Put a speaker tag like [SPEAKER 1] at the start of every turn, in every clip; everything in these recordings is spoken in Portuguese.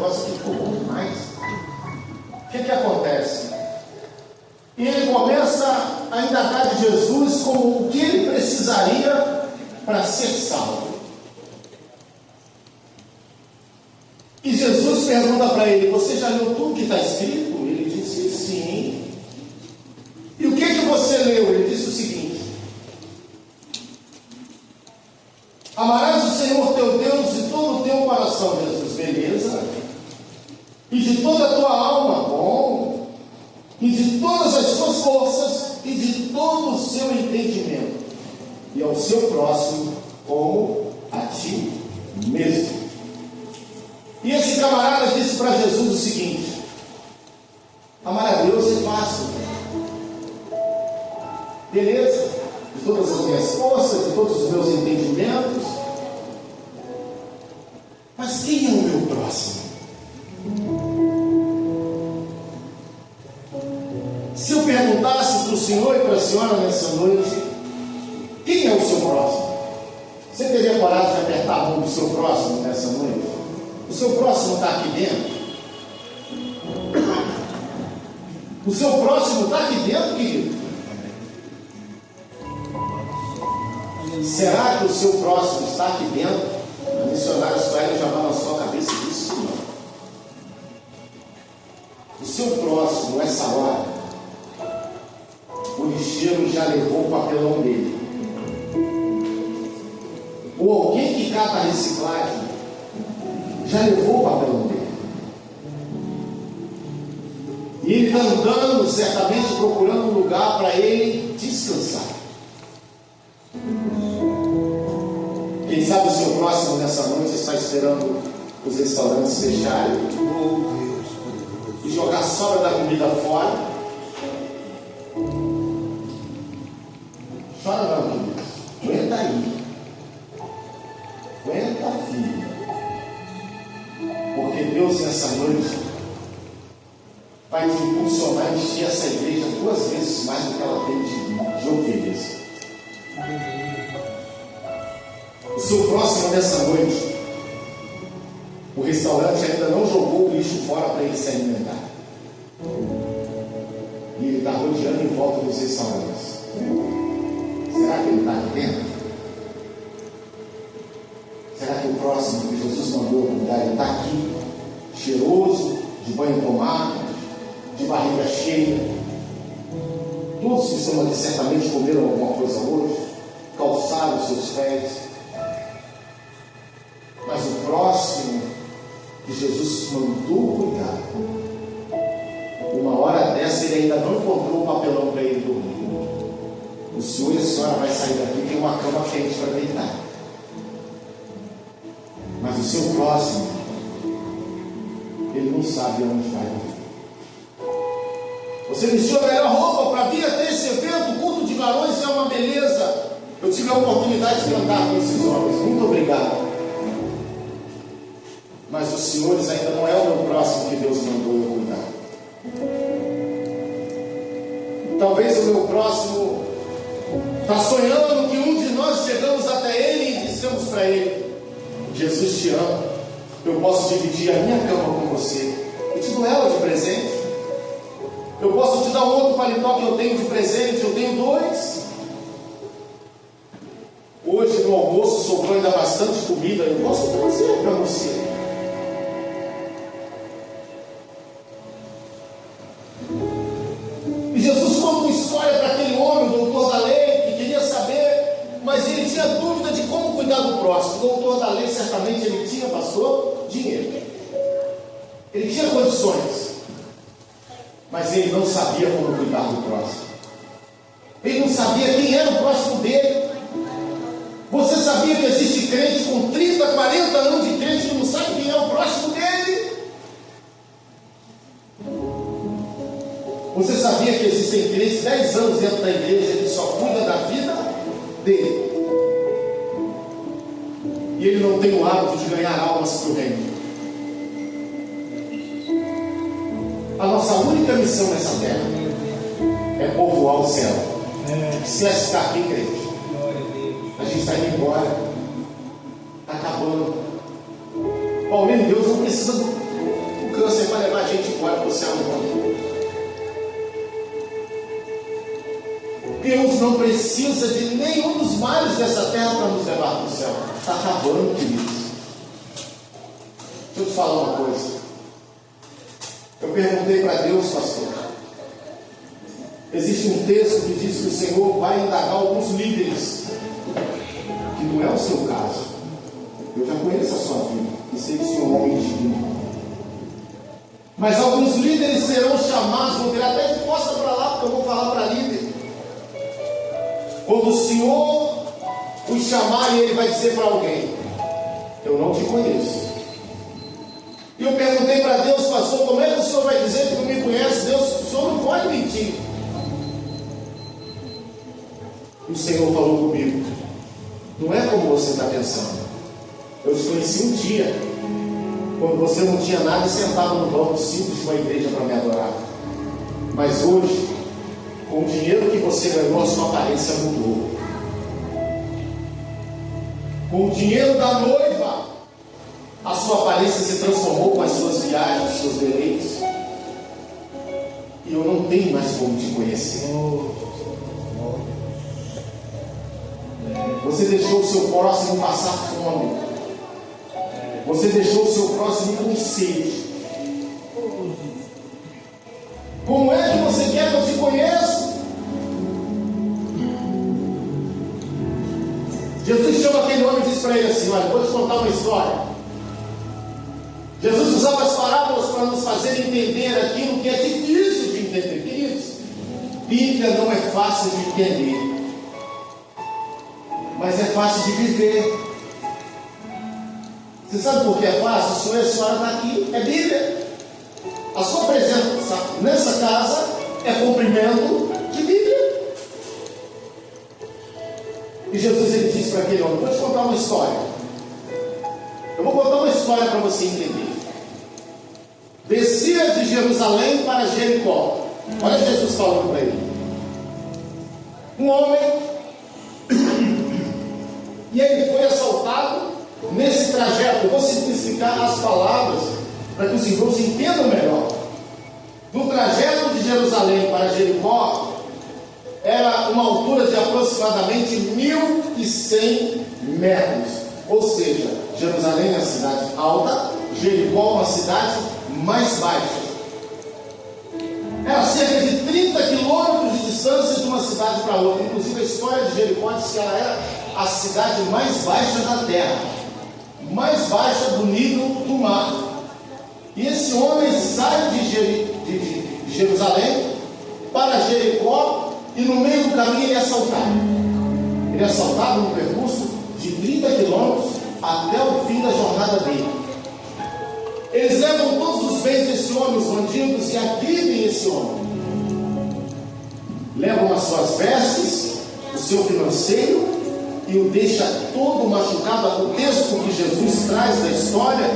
[SPEAKER 1] negócio aqui ficou bom demais. O que acontece? E ele começa a indagar de Jesus como o que ele precisaria para ser salvo. E Jesus pergunta para ele: você já leu tudo que está escrito? Ele disse: sim. E o que você leu? Ele disse o seguinte: amarás o Senhor teu Deus de todo o teu coração. Jesus: beleza. E de toda a tua alma. Bom. E de todas as suas forças, e de todo o seu entendimento, e ao seu próximo como a ti mesmo. E esse camarada disse para Jesus o seguinte: amar a Deus é fácil, beleza, de todas as minhas forças, de todos os meus entendimentos, mas quem é o meu próximo? Se eu perguntasse para o senhor e para a senhora nessa noite, quem é o seu próximo? Você teria coragem de apertar a mão do seu próximo nessa noite? O seu próximo está aqui dentro? O seu próximo está aqui dentro, querido? Será que o seu próximo está aqui dentro? A missionária Sueli já balançou a cabeça disso, não. O seu próximo, essa hora, o lixeiro já levou o papelão dele. Ou alguém que cata a reciclagem já levou o papelão dele. E ele está andando, certamente procurando um lugar para ele descansar. Quem sabe o seu próximo nessa noite está esperando os restaurantes fecharem e jogar a sobra da comida fora. Chora não, queridos. Aguenta aí. Aguenta, filho. Porque Deus nessa noite vai te impulsionar a encher essa igreja 2 vezes mais do que ela tem de ovelhas. O seu próximo nessa noite, o restaurante ainda não jogou o lixo fora para ele se alimentar. E ele está rodeando em volta dos restaurantes. Será que ele está aqui dentro? Será que o próximo que Jesus mandou cuidar, ele está aqui, cheiroso, de banho tomado, de barriga cheia? Todos que estão aqui certamente comeram alguma coisa hoje, calçaram os seus pés. Mas o próximo que Jesus mandou cuidar, uma hora dessa ele ainda não encontrou o papelão para ele dormir. O senhor e a senhora vai sair daqui e tem uma cama quente para deitar. Mas o seu próximo, ele não sabe onde vai dormir. Você vestiu a melhor roupa para vir até esse evento, o culto de varões é uma beleza. Eu tive a oportunidade de cantar com esses homens, muito obrigado. Mas os senhores ainda não é o meu próximo que Deus mandou eu cuidar. Talvez o meu próximo está sonhando que um de nós chegamos até ele e dissemos para ele: Jesus te ama, eu posso dividir a minha cama com você e te dou ela de presente. Eu posso te dar um outro paletó que eu tenho de presente, eu tenho 2. Hoje no almoço sobrou ainda bastante comida, eu posso trazer para você. E Jesus conta uma história para aquele homem, o doutor da lei, que queria saber, mas ele tinha dúvida de como cuidar do próximo. O doutor da lei, certamente, ele tinha, pastor, dinheiro. Ele tinha condições, mas ele não sabia como cuidar do próximo. Ele não sabia quem era o próximo dele. Você sabia que existe crente com 30, 40 anos de crente que não sabe quem é o próximo dele? Você sabia que existem crentes 10 anos dentro da igreja que só cuida da vida dele? E ele não tem o hábito de ganhar almas para o reino. A nossa única missão nessa terra é povoar o céu. Se é ficar aqui, crente, a gente está indo embora. Está acabando. Paulinho, Deus não precisa Deus não precisa de nenhum dos males dessa terra para nos levar para o céu. Está acabando, queridos. Deixa eu te falar uma coisa. Eu perguntei para Deus, pastor. Existe um texto que diz que o Senhor vai indagar alguns líderes, que não é o seu caso. Eu já conheço a sua vida e sei que o Senhor é um homem digno. Mas alguns líderes serão chamados, vou virar até de costa para lá, porque eu vou falar para líder. Quando o Senhor os chamar, e Ele vai dizer para alguém: eu não te conheço. E eu perguntei para Deus, pastor, como é que o Senhor vai dizer que não me conhece? Deus, o Senhor não pode mentir. E o Senhor falou comigo: não é como você está pensando. Eu te conheci um dia, quando você não tinha nada e sentava no banco simples de uma igreja para me adorar. Mas hoje, com o dinheiro que você ganhou, a sua aparência mudou. Com o dinheiro da noiva, a sua aparência se transformou com as suas viagens, os seus deleites. E eu não tenho mais como te conhecer. Você deixou o seu próximo passar fome. Você deixou o seu próximo com sede. Como é que você quer que eu te conheça? Jesus chama aquele homem e diz para ele assim: olha, vou te contar uma história. Jesus usava as parábolas para nos fazer entender aquilo que é difícil de entender. Queridos, Bíblia não é fácil de entender, mas é fácil de viver. Você sabe por que é fácil? O senhor e a senhora está aqui, é Bíblia. A sua presença nessa casa é cumprimento de Bíblia. E Jesus, ele disse para aquele homem: vou te contar uma história. Eu vou contar uma história para você entender. Descia de Jerusalém para Jericó. Olha Jesus falando para ele. Um homem, e ele foi assaltado. Nesse trajeto, eu vou simplificar as palavras para que os irmãos entendam melhor. No trajeto de Jerusalém para Jericó, era uma altura de aproximadamente 1.100 metros. Ou seja, Jerusalém é uma cidade alta, Jericó é uma cidade mais baixa. Era cerca de 30 quilômetros de distância de uma cidade para outra. Inclusive a história de Jericó diz que ela era a cidade mais baixa da terra, mais baixa do nível do mar. E esse homem sai de Jerusalém para Jericó, e no meio do caminho ele é assaltado. Ele é assaltado no percurso de 30 quilômetros até o fim da jornada dele. Eles levam todos os bens desse homem, os bandidos, e agridem esse homem. Levam as suas vestes, o seu financeiro, e o deixa todo machucado. O texto que Jesus traz da história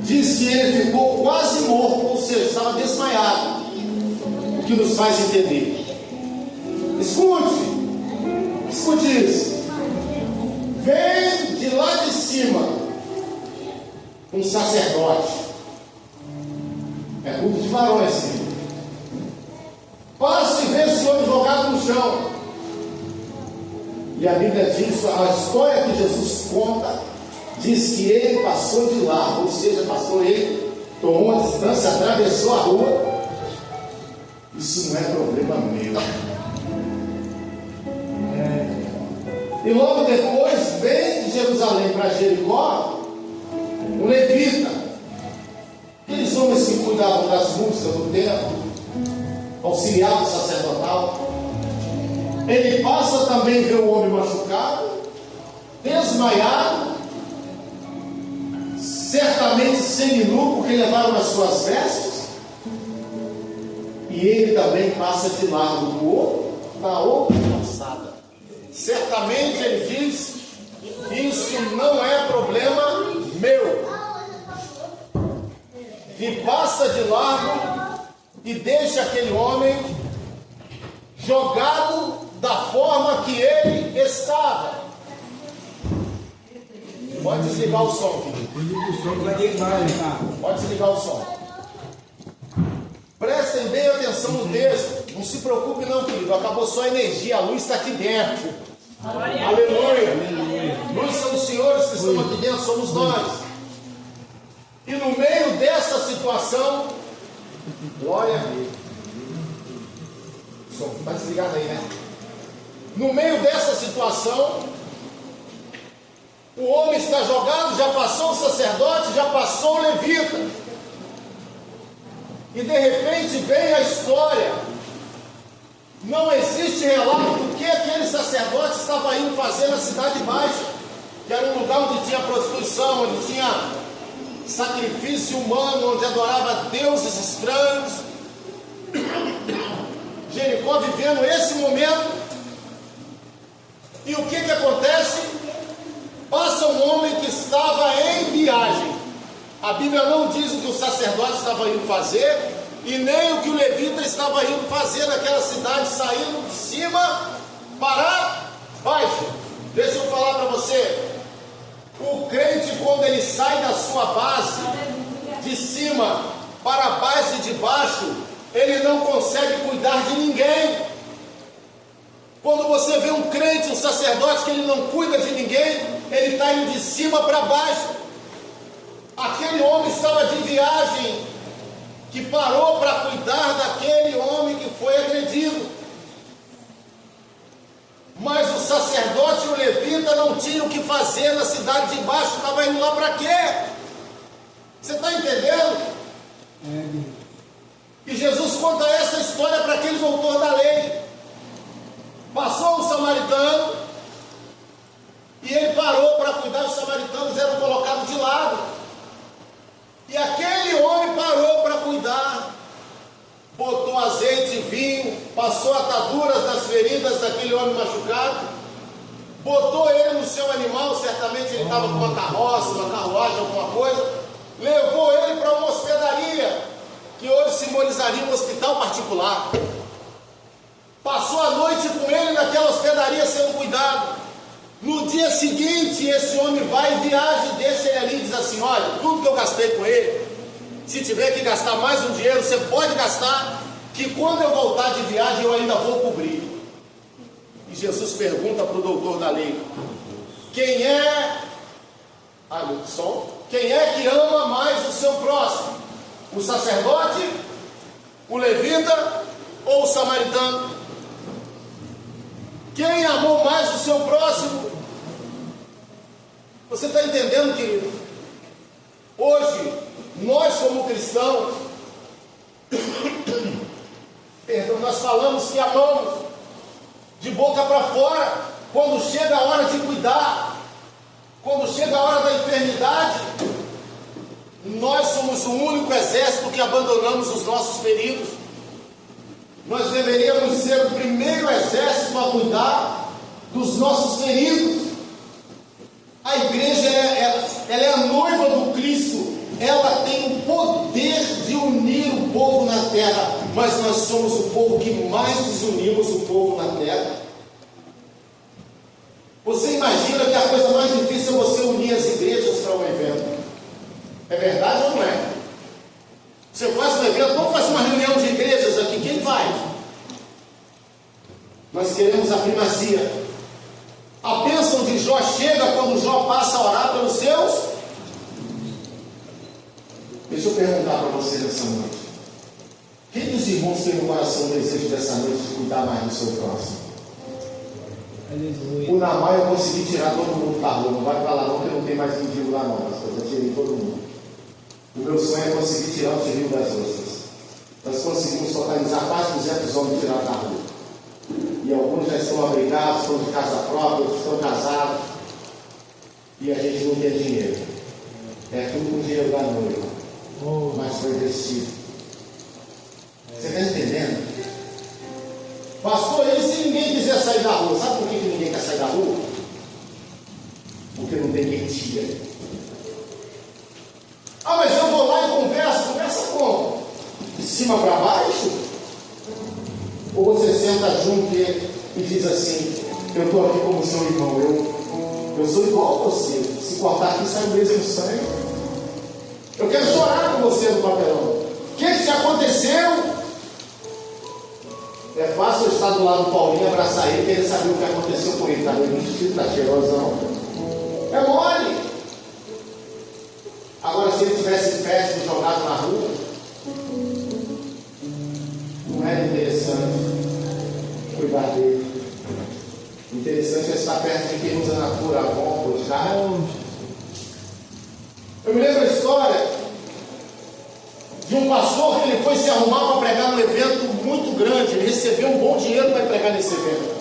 [SPEAKER 1] diz que ele ficou quase morto, ou seja, estava desmaiado. O que nos faz entender. Escute isso. Vem de lá de cima um sacerdote. É culto de varões, sim. Passa e vê esse homem jogado no chão. E a Bíblia diz, a história que Jesus conta, diz que ele passou de largo, ou seja, passou ele, tomou uma distância, atravessou a rua. Isso não é problema meu. E logo depois vem de Jerusalém para Jericó um levita, aqueles homens que cuidavam das músicas do templo, auxiliar do sacerdotal. Ele passa também, vê o homem machucado, desmaiado, certamente seminu, porque levaram as suas vestes, e ele também passa de largo do outro, da outra calçada. Certamente ele diz: isso não é problema meu. E passa de largo e deixa aquele homem jogado da forma que ele estava. Pode desligar o som, querido. Pode desligar o som. Prestem bem atenção no texto. Não se preocupe não, querido, acabou só a energia, a luz está aqui dentro. Aleluia. Luz são os senhores que estão aqui dentro, somos nós. E no meio dessa situação, glória a Deus. O som está desligado aí, né? No meio dessa situação, o homem está jogado, já passou o sacerdote, já passou o levita. E de repente vem a história. Não existe relato do que aquele sacerdote estava indo fazer na Cidade Baixa, que era um lugar onde tinha prostituição, onde tinha sacrifício humano, onde adorava deuses estranhos. Jericó vivendo esse momento. E o que acontece? Passa um homem que estava em viagem. A Bíblia não diz o que o sacerdote estava indo fazer, e nem o que o levita estava indo fazer naquela cidade, saindo de cima para baixo. Deixa eu falar para você. O crente, quando ele sai da sua base, de cima para a base de baixo, ele não consegue cuidar de ninguém. Quando você vê um crente, um sacerdote, que ele não cuida de ninguém, ele está indo de cima para baixo. Aquele homem estava de viagem, que parou para cuidar daquele homem que foi agredido. Mas o sacerdote e o levita não tinham o que fazer na cidade de baixo, estava indo lá para quê? Você está entendendo? E Jesus conta essa história para aquele doutor da lei. Passou um samaritano, e ele parou para cuidar. Os samaritanos eram colocados de lado. E aquele homem parou para cuidar, botou azeite e vinho, passou ataduras nas feridas daquele homem machucado, botou ele no seu animal, certamente ele estava com uma carroça, uma carruagem, alguma coisa, levou ele para uma hospedaria, que hoje simbolizaria um hospital particular. Passou a noite com ele naquela hospedaria sendo cuidado. No dia seguinte, esse homem vai e viaja e deixa ele ali e diz assim: olha, tudo que eu gastei com ele, se tiver que gastar mais um dinheiro, você pode gastar, que quando eu voltar de viagem eu ainda vou cobrir. E Jesus pergunta para o doutor da lei: quem é, quem é que ama mais o seu próximo? O sacerdote, o levita ou o samaritano? Quem amou mais o seu próximo? Você está entendendo, querido? Hoje, nós como cristãos, perdão, nós falamos que amamos de boca para fora. Quando chega a hora de cuidar, quando chega a hora da enfermidade, nós somos o único exército que abandonamos os nossos feridos. Nós deveríamos ser o primeiro exército a cuidar dos nossos feridos. A igreja ela é a noiva do Cristo. Ela tem o poder de unir o povo na terra, mas nós somos o povo que mais desunimos o povo na terra. Você imagina que a coisa mais difícil é você unir as igrejas para um evento? É verdade ou não é? Você faz um evento, vamos fazer uma reunião de igrejas aqui, quem vai? Nós queremos a primazia. A bênção de Jó chega quando Jó passa a orar pelos seus. Deixa eu perguntar para você nessa noite: quem dos irmãos tem no coração o desejo dessa noite de cuidar mais do seu próximo? O Namai eu consegui tirar todo mundo da rua. Não vai falar não que não tem mais mendigo lá não, mas eu já tirei todo mundo. O meu sonho é conseguir tirar o Rio das Ostras. Nós conseguimos totalizar quase 200 homens tirados da rua. E alguns já estão abrigados, estão de casa própria, outros estão casados. E a gente não tem dinheiro. É tudo com dinheiro da noiva. Mas foi investido. Você está entendendo? Pastor, e se ninguém quiser sair da rua? Sabe por que ninguém quer sair da rua? Porque não tem quem tira. Ah, mas eu vou lá e converso. Conversa como? De cima para baixo? Ou você senta junto e diz assim: eu estou aqui como seu irmão, eu sou igual a você. Se cortar aqui sai o mesmo sangue. Eu quero chorar com você no papelão. O que aconteceu? fácil eu estar do lado do Paulinho, abraçar ele, querer saber o que aconteceu com ele. Está bem vestido, está cheirosão. É mole. Agora, se ele tivesse festa jogado na rua, não era interessante cuidar dele. Interessante é estar perto de quem usa na cura bom, buscar. Eu me lembro a história de um pastor que ele foi se arrumar para pregar num evento muito grande. Ele recebeu um bom dinheiro para pregar nesse evento.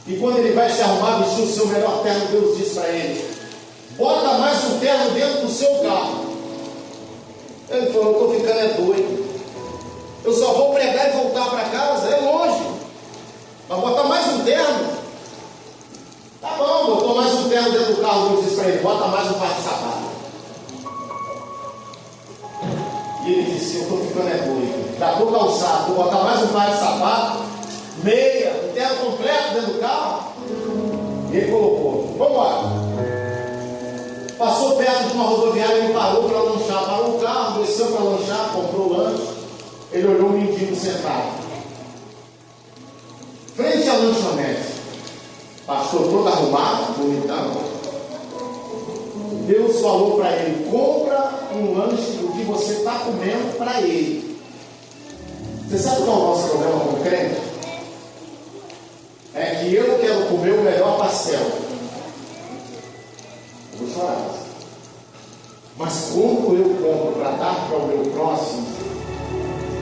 [SPEAKER 1] E quando ele vai se arrumar, vestir o seu melhor terno, Deus diz para ele: bota mais um terno dentro do seu carro. Ele falou: eu estou ficando doido. Eu só vou pregar e voltar para casa, é longe. Mas botar mais um terno? Tá bom, botou mais um terno dentro do carro. Deus disse para ele: bota mais um par de sapato. E ele disse: eu estou ficando doido. Já estou calçado, vou botar mais um par de sapato, meia, um terno completo dentro do carro. E ele colocou. Vamos embora. Passou perto de uma rodoviária, ele parou para lanchar. Parou o carro, desceu para lanchar, comprou o lanche. Ele olhou o mendigo sentado frente à lanchonete, pastor todo arrumado, bonitão. Deus falou para ele: compra um lanche do que você está comendo para ele. Você sabe qual é o nosso problema com o crente? É que eu quero comer o melhor pastel. Eu vou chorar. Mas como eu compro para dar para o meu próximo,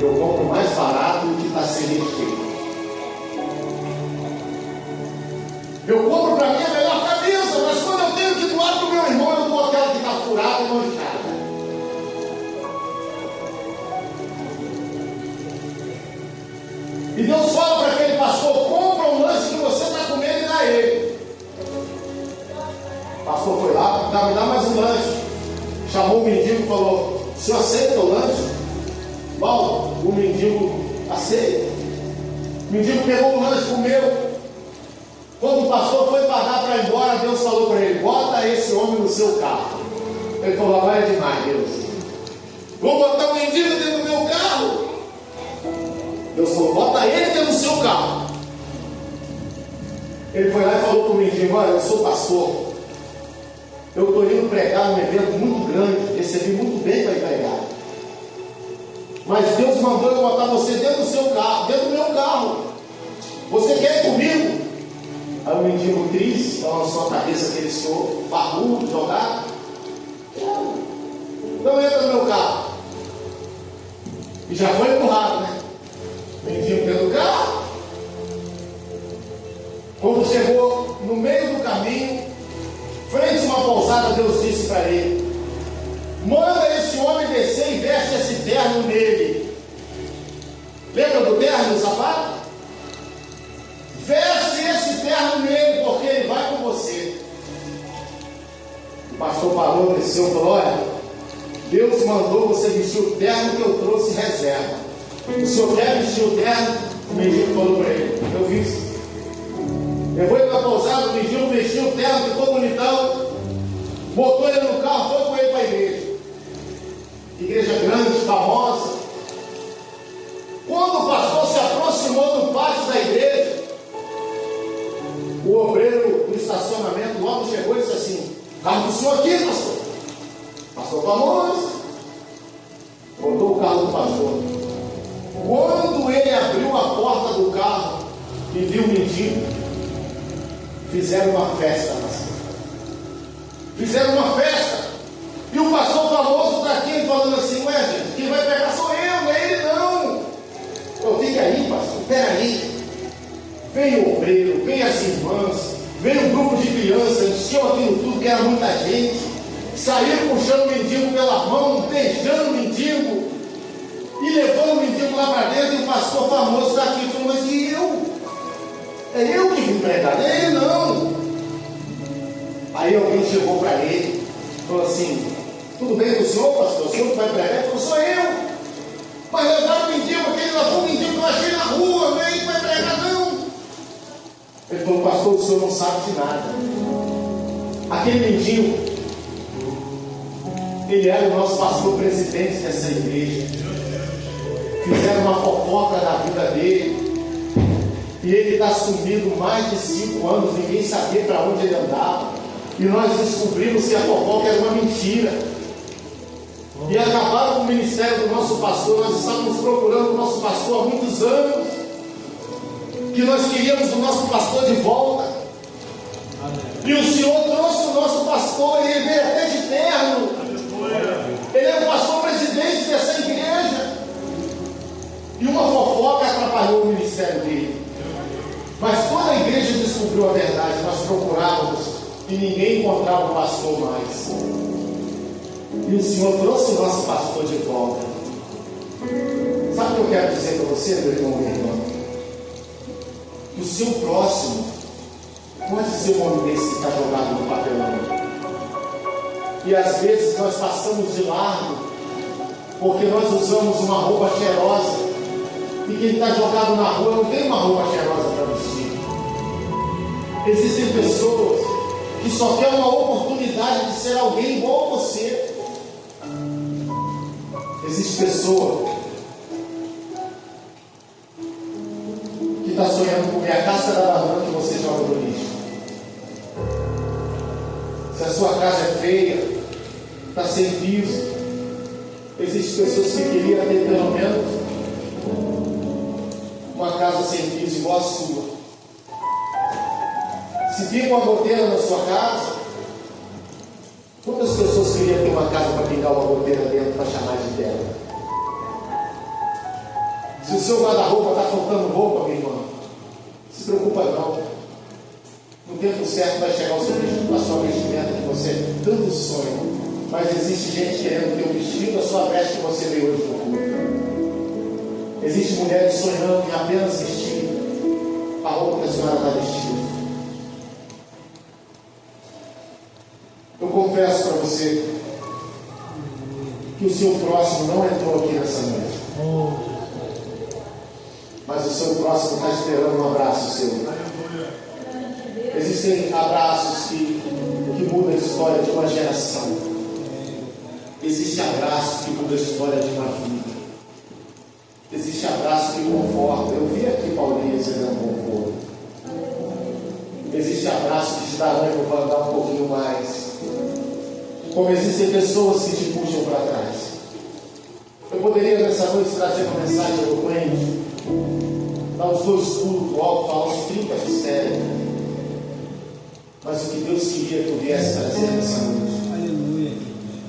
[SPEAKER 1] eu compro mais barato do que está sem recheio. Eu compro para mim a melhor camisa, mas quando eu tenho que doar para o meu irmão, eu dou aquela que está furada e manchada. E Deus fala para aquele pastor: compra um lanche que você está comendo e dá a ele. O pastor foi lá: me dá mais um lanche. Chamou o mendigo e falou: o senhor aceita o lanche? Bom, o mendigo aceita. O mendigo pegou o lanche, comeu. Quando o pastor foi pagar para ir embora, Deus falou para ele: bota esse homem no seu carro. Ele falou: agora é demais, Deus. Vou botar o mendigo dentro do meu carro. Deus falou: bota ele dentro do seu carro. Ele foi lá e falou para o mendigo: olha, eu sou pastor. Eu estou indo pregar num evento muito grande. Recebi muito bem para ir pregar. Mas Deus mandou eu botar você dentro do seu carro, dentro do meu carro. Você quer ir comigo? Aí o mendigo triste balançou a cabeça, aquele senhor barbudo, jogado. Não entra no meu carro. E já foi empurrado, né? O mendigo dentro do carro. Quando chegou no meio do caminho, frente a uma pousada, Deus disse para ele: manda esse homem descer e veste esse terno nele. Lembra do terno, do sapato? Veste esse terno nele, porque ele vai com você. O pastor parou, desceu e falou: olha, Deus mandou você vestir o terno que eu trouxe reserva. O senhor quer vestir o terno? O mendigo falou para ele: eu visto. Eu vou para a pousada, o mendigo vestiu o terno, ficou bonitão, botou ele no carro, foi com ele para a igreja. Igreja grande, famosa. Quando o pastor se aproximou do pátio da igreja, o obreiro do estacionamento logo chegou e disse assim: carro do senhor aqui, pastor. Pastor famoso. Botou o carro do pastor. Quando ele abriu a porta do carro e viu o mendigo, fizeram uma festa, pastor. Fizeram uma festa. E o pastor famoso está aqui falando assim: ué, gente, quem vai pegar sou eu, não é ele não. Então fica aí, pastor, peraí. Veio o obreiro, veio as irmãs, veio um grupo de crianças, encheu aquilo tudo, que era muita gente. Saíram puxando o mendigo pela mão, beijando o mendigo e levando o mendigo lá para dentro. E o pastor famoso está aqui falando: mas e eu? É eu que vim pregar, não é ele não. Aí alguém chegou para ele e falou assim: tudo bem com o senhor, pastor? O senhor que vai pregar? Ele falou: sou eu. Mas levaram o mendigo, aquele lá foi o mendigo que eu achei na rua, não é ele que vai pregar não. Ele falou: pastor, o senhor não sabe de nada. Aquele mendigo, ele era o nosso pastor presidente dessa igreja. fizeram uma fofoca da vida dele, e ele está sumido mais de 5 anos, ninguém sabia para onde ele andava, e nós descobrimos que a fofoca era uma mentira, e acabaram com o ministério do nosso pastor. Nós estávamos procurando o nosso pastor há muitos anos, que nós queríamos o nosso pastor de volta, e o Senhor trouxe o nosso pastor, ele veio até de terno, ele é o pastor presidente dessa igreja, e uma fofoca atrapalhou o ministério dele, mas toda a igreja descobriu a verdade. Nós procurávamos e ninguém encontrava o pastor mais, e o Senhor trouxe o nosso pastor de volta. Sabe o que eu quero dizer para você, meu irmão, minha irmã? Que o seu próximo pode ser um homem desse que está jogado no papelão, e às vezes nós passamos de largo porque nós usamos uma roupa cheirosa, e quem está jogado na rua não tem uma roupa cheirosa para vestir. Existem pessoas que só querem uma oportunidade de ser alguém igual a você. Existe pessoa que está sonhando comer a casca da banana que você joga no lixo. Se a sua casa é feia, está sem piso, existem pessoas que queriam ter pelo menos uma casa sem piso igual a sua. Se fica uma goteira na sua casa, quantas pessoas queriam ter uma casa para pingar uma goteira dentro para chamar de dela? Se o seu guarda-roupa está faltando roupa, minha irmã, se preocupa não. No tempo certo vai chegar a sua vestimenta que você tanto sonha. Mas existe gente querendo ter o vestido, a sua veste que você veio hoje no culto. Existe mulheres sonhando em apenas vestir a roupa que a senhora está vestindo. Eu confesso para você que o seu próximo não entrou aqui nessa noite, mas o seu próximo está esperando um abraço seu. Existem abraços que mudam a história de uma geração. Existe abraço que muda a história de uma vida. Existe abraço que conforta. Eu vi aqui Paulinho recebendo conforto. Existe abraço que te dá ânimo para andar um pouquinho mais. Como existem pessoas que te puxam para trás. Eu poderia nessa noite trazer uma mensagem eloquente, dar os 2 pulos do alto, falar uns 30 mistérios. Mas o que Deus queria que eu viesse trazer nessa noite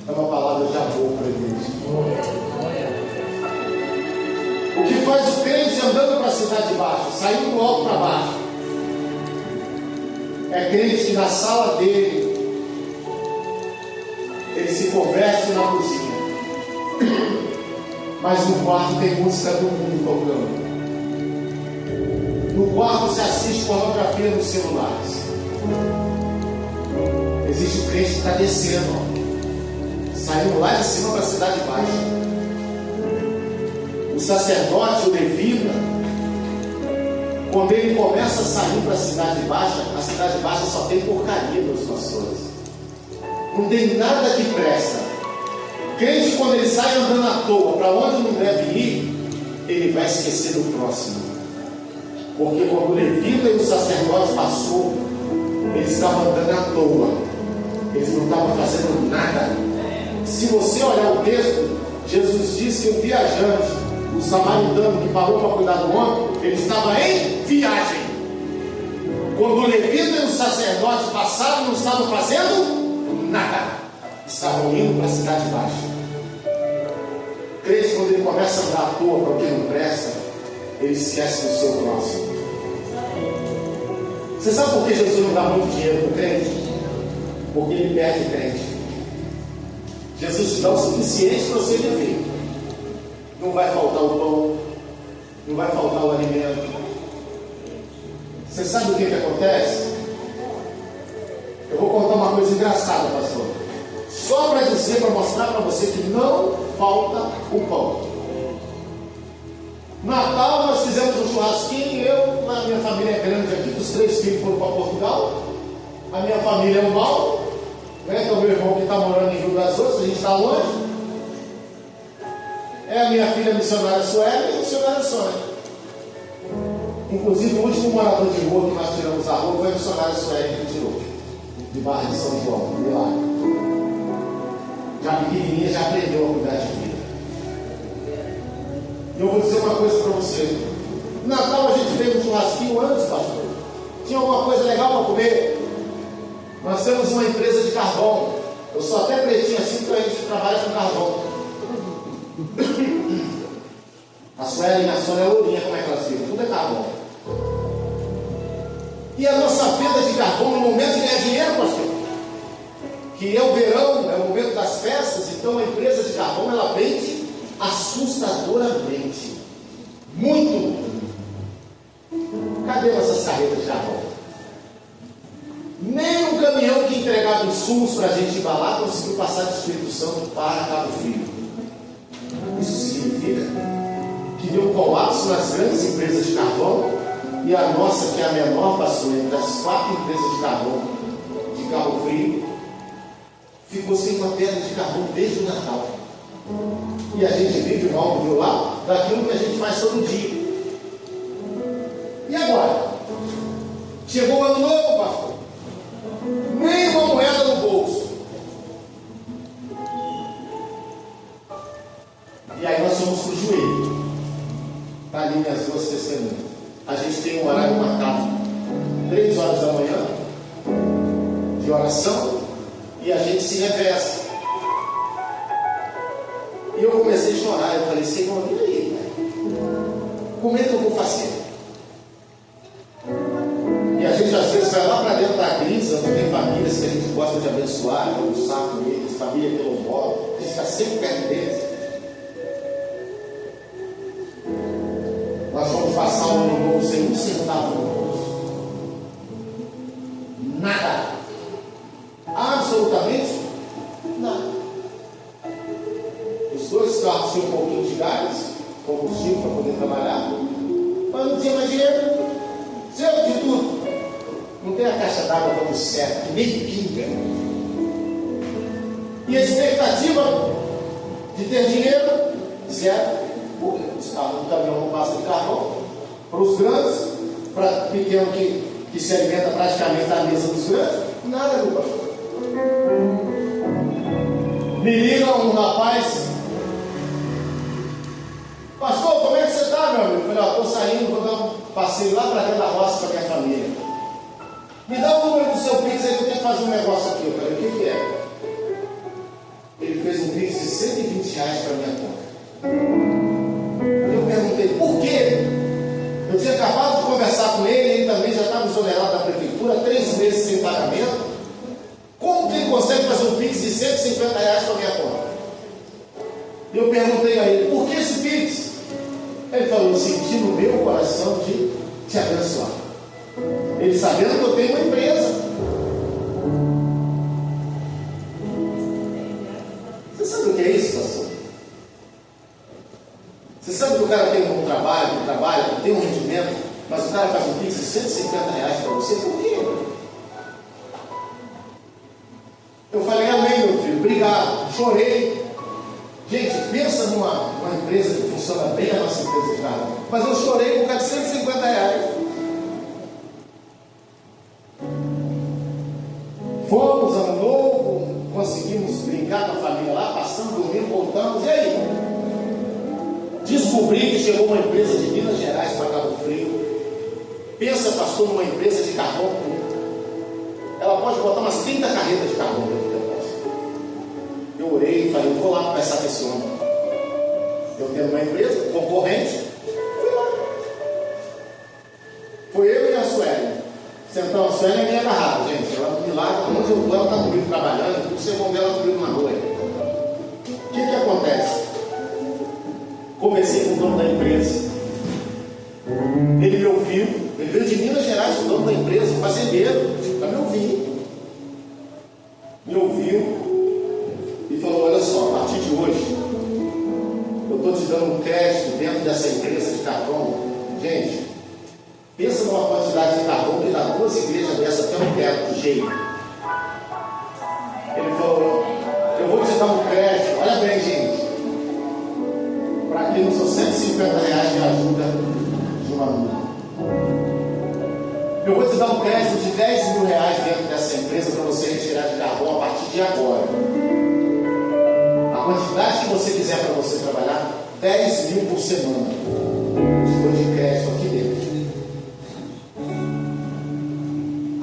[SPEAKER 1] é uma palavra de amor para a igreja. O que faz o crente andando para a cidade baixa, saindo do alto para baixo, é crente que na sala dele ele se converte na cozinha, mas no quarto tem música do mundo tocando. No quarto se assiste pornografia nos celulares. Existe o crente que está descendo, saindo lá de cima para a cidade baixa. O sacerdote, o levita, quando ele começa a sair para a cidade baixa só tem porcaria, meus pastores. Não tem nada que presta. O crente, quando ele sai andando à toa para onde não deve ir, ele vai esquecer do próximo. Porque quando o levita e o sacerdote passou, eles estavam andando à toa. Eles não estavam fazendo nada. Se você olhar o texto, Jesus disse que o viajante, o samaritano que parou para cuidar do homem, ele estava em viagem. Quando o levita e o sacerdote passaram, não estavam fazendo nada. Estavam indo para a cidade baixa. O crente, quando ele começa a andar à toa para o que não presta, ele esquece do seu próximo. Você sabe por que Jesus não dá muito dinheiro para o crente? Porque ele perde crente. Jesus te dá o suficiente para você viver. Não vai faltar o pão, não vai faltar o alimento. Você sabe o que acontece? Eu vou contar uma coisa engraçada, pastor. Só para dizer, para mostrar para você que não falta o pão. Natal nós fizemos um churrasquinho. Eu, na minha família é grande aqui, os 3 filhos foram para Portugal. A minha família é o Mauro, né, que é o meu irmão que está morando em Rio das Ostras, a gente está longe. É a minha filha missionária Sueli e a missionária Sônia. Inclusive, o último morador de rua que nós tiramos a rua foi a missionária Sueli que tirou, de Barra de São João, de lá. Já pequenininha, já aprendeu a cuidar de vida. E eu vou dizer uma coisa para você. No Natal a gente fez um churrasquinho antes, pastor. Tinha alguma coisa legal para comer? Nós temos uma empresa de carvão. Eu sou até pretinho assim porque a gente trabalha com carvão. A Sueli e a Sônia é lourinha, como é que elas ficam? Tudo é carvão. E a nossa venda de carvão no momento de ganhar dinheiro, pastor, que é o verão, é o momento das festas, então a empresa de carvão ela vende assustadoramente. Muito. Cadê nossas carretas de carvão? Nem um caminhão que entregava insumos para a gente embalar conseguiu passar do Espírito Santo para Cabo Frio. Isso significa que deu um colapso nas grandes empresas de carvão e a nossa, que é a menor, pastor, entre as 4 empresas de carvão de Cabo Frio, ficou sem uma pedra de carvão desde o Natal. E a gente vive mal, viu lá, daquilo que a gente faz todo dia. E agora? Chegou o ano novo, pastor. Nem uma moeda no bolso. E aí nós fomos para o joelho. Está ali minhas 2 testemunhas. A gente tem um horário marcado, 3 horas da manhã, de oração, e a gente se reveza. E eu comecei a chorar. Eu falei, Senhor, e aí? Como é que eu vou fazer? E a gente às vezes vai lá para dentro da crise, onde tem famílias que a gente gosta de abençoar, de almoçar com eles, família quilombola, a gente está sempre perto deles. Nós vamos passar o ano novo sem um centavo no bolso. Nada. Absolutamente nada. Os 2 carros tinham um pouquinho de gás, combustível para poder trabalhar, mas não tinha mais dinheiro. Zero de tudo. Não tem a caixa d'água dando certo, que nem pinga. E a expectativa de ter dinheiro, zero. Os carros do caminhão não passam de carvão. Para os grandes, para pequeno que se alimenta praticamente da mesa dos grandes, nada, meu pastor. Me liga um rapaz, pastor, como é que você está, meu amigo? Eu falei, estou saindo, vou dar um passeio lá para dentro da roça com a minha família. Me dá o número do seu Pix aí que eu tenho que fazer um negócio aqui. Eu falei, o que é? Ele fez um Pix de R$120 para minha conta. Eu perguntei, por quê? Eu tinha acabado de conversar com ele, ele também já estava exonerado da prefeitura, 3 meses sem pagamento. Como que ele consegue fazer um Pix de R$150 para minha conta? Eu perguntei a ele, por que esse Pix? Ele falou, eu senti no meu coração de te abençoar. Ele sabendo que eu tenho uma empresa. Você sabe o que é isso, pastor? Você sabe que o cara tem um bom trabalho, que tem um rendimento, mas o cara faz um Pix de R$150 para você, por quê? Eu falei, amém, meu filho, obrigado, chorei. Gente, pensa numa empresa que funciona bem, a nossa empresa de carro. Mas eu chorei por causa de R$150. Fomos ano novo, conseguimos brincar com a família lá, passamos, dormimos, voltamos, e aí? Descobri que chegou uma empresa de Minas Gerais para Cabo Frio. Pensa, pastor, numa empresa de carvão. Ela pode botar umas 30 carretas de carvão dentro do negócio. Eu orei e falei, eu vou lá conversar com esse homem. Eu tenho uma empresa concorrente, fui lá. Foi eu e a Sueli. Então, a Sueli é minha agarrada, gente. Ela me lá, onde eu estou, ela está comigo trabalhando, tudo você vão ver ela comigo na rua. O que acontece? Conversei com o dono da empresa. Ele me ouviu. Ele veio de Minas Gerais, o dono da empresa, o fazendeiro, para me ouvir. Me ouviu e falou, olha só, a partir de hoje, eu estou te dando um crédito dentro dessa empresa de carvão. Gente, pensa numa quantidade de carvão que dá 2 igrejas dessa até um teto cheio. Ele falou, eu vou te dar um crédito. Olha bem, gente. 150 reais de ajuda de uma multa. Eu vou te dar um crédito de 10 mil reais dentro dessa empresa para você retirar de carvão a partir de agora. A quantidade que você quiser para você trabalhar, 10 mil por semana. Te dou de crédito aqui dentro.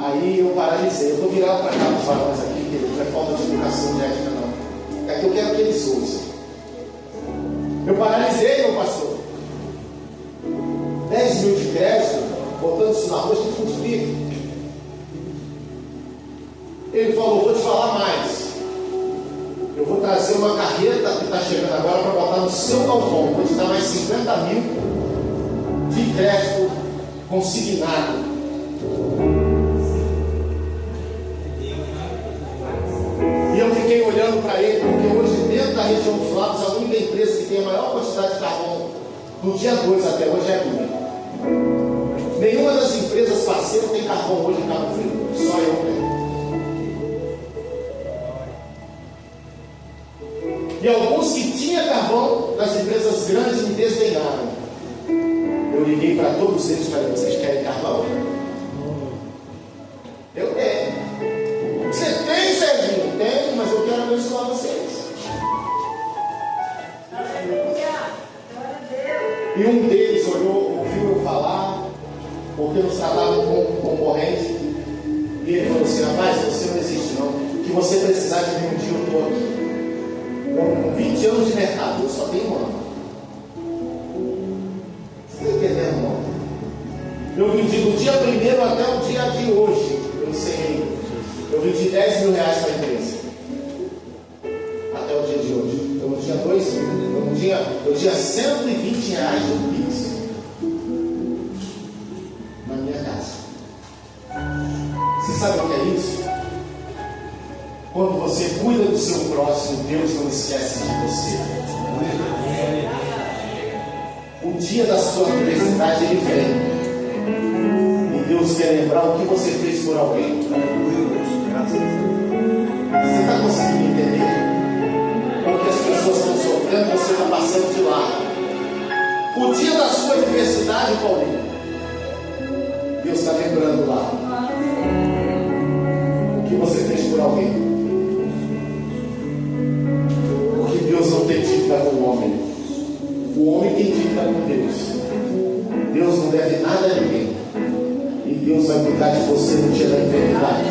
[SPEAKER 1] Aí eu paralisei. Eu estou virado para cá os varões aqui, querido. Não é falta de educação de ética, não. É que eu quero que eles ouçam. Eu paralisei, meu pastor. 10 mil de crédito, botando isso na rua, tem que cumprir. Ele falou: vou te falar mais. Eu vou trazer uma carreta que está chegando agora para botar no seu galpão. Vou te dar mais 50 mil de crédito consignado. E eu fiquei olhando para ele, porque hoje, dentro da região dos lagos, a única empresa que tem a maior quantidade de carvão do dia 2 até hoje é a minha. Nenhuma das empresas parceiras tem carvão hoje em Cabo Frio, só eu tenho. E alguns que tinham carvão das empresas grandes me desdenharam. Eu liguei para todos eles e falei: vocês querem carvão? Eu tenho. Você tem, Serginho? Tenho, mas eu quero abençoar vocês. E um deles olhou, ouviu eu falar, porque nos tratavam como concorrente, e ele falou assim: rapaz, você não existe não. Que você precisar de mim um dia, eu estou aqui. Com 20 anos de mercado, eu só tenho um ano. Você está entendendo, irmão? Eu vendi do dia 1º até o dia de hoje. Eu encerrei. Eu vendi 10 mil reais para a empresa. Até o dia de hoje. Eu não tinha 2 mil. Eu tinha 120 reais no Pix. Na minha casa. Você sabe o que é isso? Quando você cuida do seu próximo, Deus não esquece de você. O dia da sua adversidade, ele vem. E Deus quer lembrar o que você fez por alguém. Você está conseguindo entender? Porque as pessoas estão sofrendo, você está passando de lado. O dia da sua adversidade, Paulinho, Deus está lembrando lá o que você fez por alguém. Deus não tem dívida com o homem. O homem tem dívida com Deus. Deus não deve nada a ninguém. E Deus vai cuidar de você no dia da enfermidade.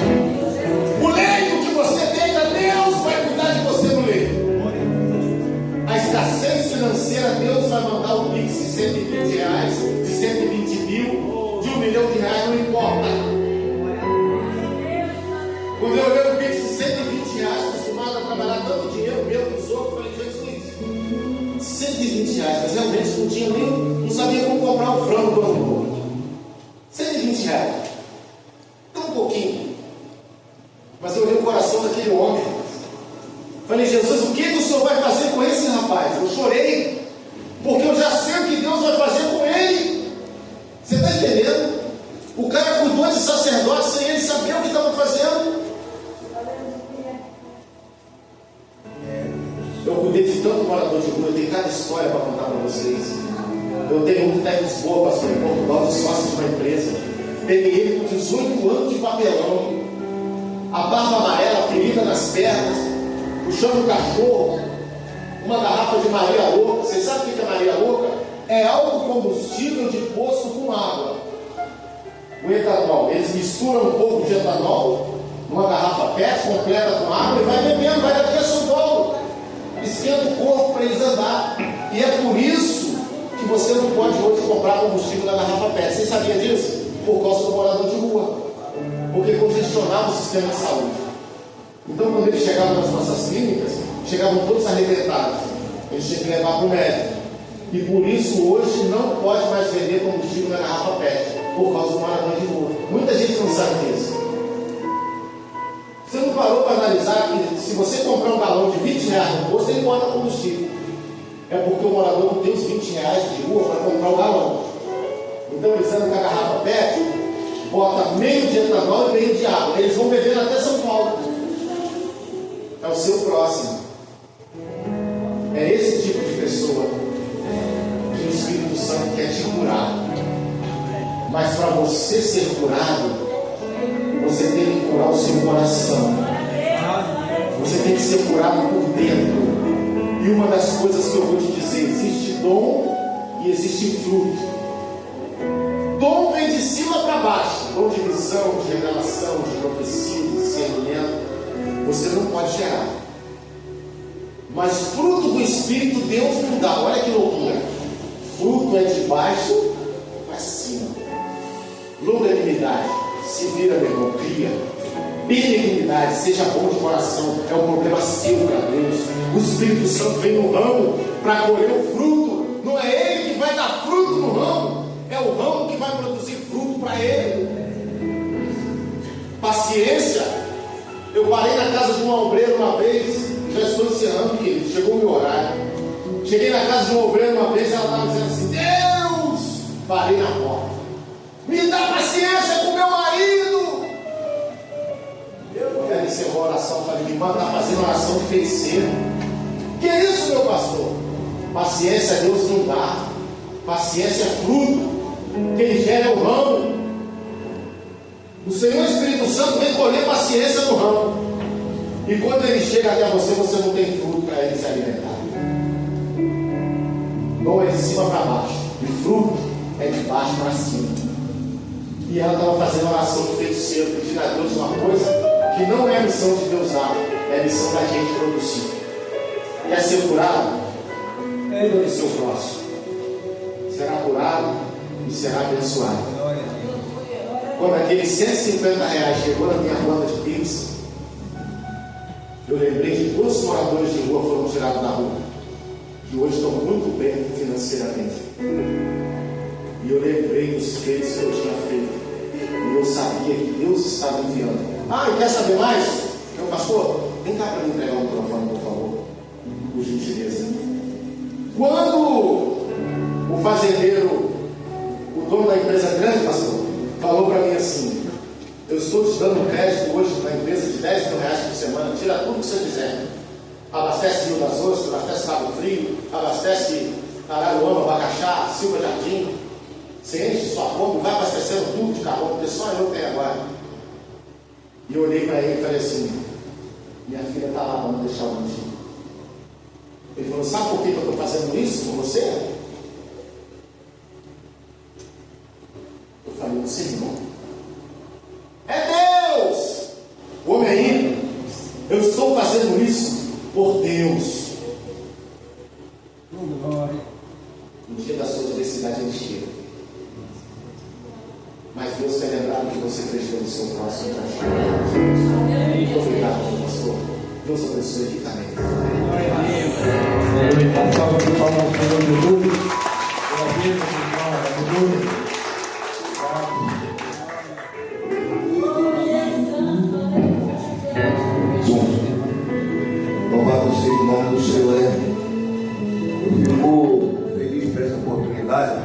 [SPEAKER 1] O leito que você deita, Deus vai cuidar de você no leito. A escassez financeira, Deus vai mandar o Pix de 120 reais, de 120 mil, de 1 milhão de reais, não importa. Quando eu olhei o Pix de 120 reais, acostumado a trabalhar tanto dinheiro meu dos outros, falei: Jesus, 120 reais, mas realmente não tinha nem, não sabia como comprar um frango do ano novo. 120 reais, tão pouquinho. Mas eu olhei o coração daquele homem. Falei: Jesus, o que o Senhor vai fazer com esse rapaz? Eu chorei, porque eu já sei o que Deus vai fazer com ele. Você está entendendo? O cara cuidou de sacerdote sem ele saber o que estava fazendo. Eu cuidei de tanto morador de rua, eu tenho cada história para contar para vocês. Eu tenho um que está em Lisboa, pastor, em Portugal, de sócio de uma empresa. Peguei ele com 18 anos de papelão, a barba amarela, ferida nas pernas, puxando o cachorro, uma garrafa de Maria Louca. Vocês sabem o que é Maria Louca? É autocombustível de poço com água. O etanol, eles misturam um pouco de etanol numa garrafa PET completa com água e vai bebendo, vai daqui a São Paulo. Esquenta o corpo para eles andar. E é por isso que você não pode hoje comprar combustível na garrafa PET. Você sabia disso? Por causa do morador de rua. Porque congestionava o sistema de saúde. Então, quando eles chegavam nas nossas clínicas, chegavam todos arrebentados. Eles tinham que levar para o médico. E por isso hoje não pode mais vender combustível na garrafa PET, por causa do morador de rua. Muita gente não sabe disso. Você não parou para analisar que se você comprar um galão de 20 reais no posto, ele bota combustível. É porque o morador não tem os 20 reais de rua para comprar o galão. Então eles andam com a garrafa PET, bota meio de etanol e meio de água. Eles vão beber até São Paulo. É o seu próximo. É esse tipo de pessoa Espírito Santo quer te curar. Mas para você ser curado, você tem que curar o seu coração. Você tem que ser curado por dentro. E uma das coisas que eu vou te dizer: existe dom e existe fruto. Dom vem de cima para baixo. Dom de visão, de revelação, de profecia, de discernimento. Você não pode gerar. Mas fruto do Espírito Deus não dá. Olha que loucura. Fruto é de baixo para cima. Longanimidade. Se vira, meu irmão, cria. Benignidade, seja bom de coração. É um problema seu para Deus. O Espírito Santo vem no ramo para colher o fruto. Não é ele que vai dar fruto no ramo, é o ramo que vai produzir fruto para ele. Paciência. Eu parei na casa de um obreiro uma vez. Já estou encerrando, querido. Chegou o meu horário. Cheguei na casa de um obreiro uma vez. Ela estava dizendo assim: Deus! Parei na porta. Me dá paciência com meu marido. Eu encerrou a oração. Falei: minha irmã está fazendo oração de feiticeiro. Que é isso, meu pastor? Paciência Deus não dá. Paciência é fruto. Quem gera é o ramo. O Senhor Espírito Santo vem colher paciência no ramo. E quando ele chega até você, você não tem fruto para ele se alimentar. Não é de cima para baixo. E fruto é de baixo para cima. E ela estava fazendo oração de feiticeiro, pedindo a Deus uma coisa que não é a missão de Deus dar, é a missão da gente produzir. Quer ser curado? Cuida do seu próximo. Será curado e será abençoado. Quando aqueles R$150 chegou na minha conta de Pix, eu lembrei de quantos moradores de rua foram tirados da rua, que hoje estão muito bem financeiramente. E eu lembrei dos feitos que eu tinha feito. E eu sabia que Deus estava enviando. Ah, e quer saber mais? Meu pastor, vem cá para me entregar o microfone, por favor. Por gentileza. Quando o fazendeiro, o dono da empresa grande, pastor, falou para mim assim: eu estou te dando um crédito hoje na empresa de R$10 mil por semana, tira tudo que você quiser. Abastece Rio das Ostras, abastece Cabo Frio, abastece Araruama, Bacaxá, Silva Jardim. Você enche sua conta, vai abastecendo tudo de carro, porque só eu tenho agora. E eu olhei para ele e falei assim: minha filha está lá, vamos deixar o montinho. Ele falou: sabe por que eu estou fazendo isso com você? Eu falei: você não. É Deus! O homem aí, eu estou fazendo isso por Deus. No dia da sua diversidade ele chega. Mas Deus quer lembrar do que você fez pelo seu próximo. Muito obrigado, pastor. Deus abençoe ricamente.
[SPEAKER 2] Salve de palmas para o Senhor Jesus.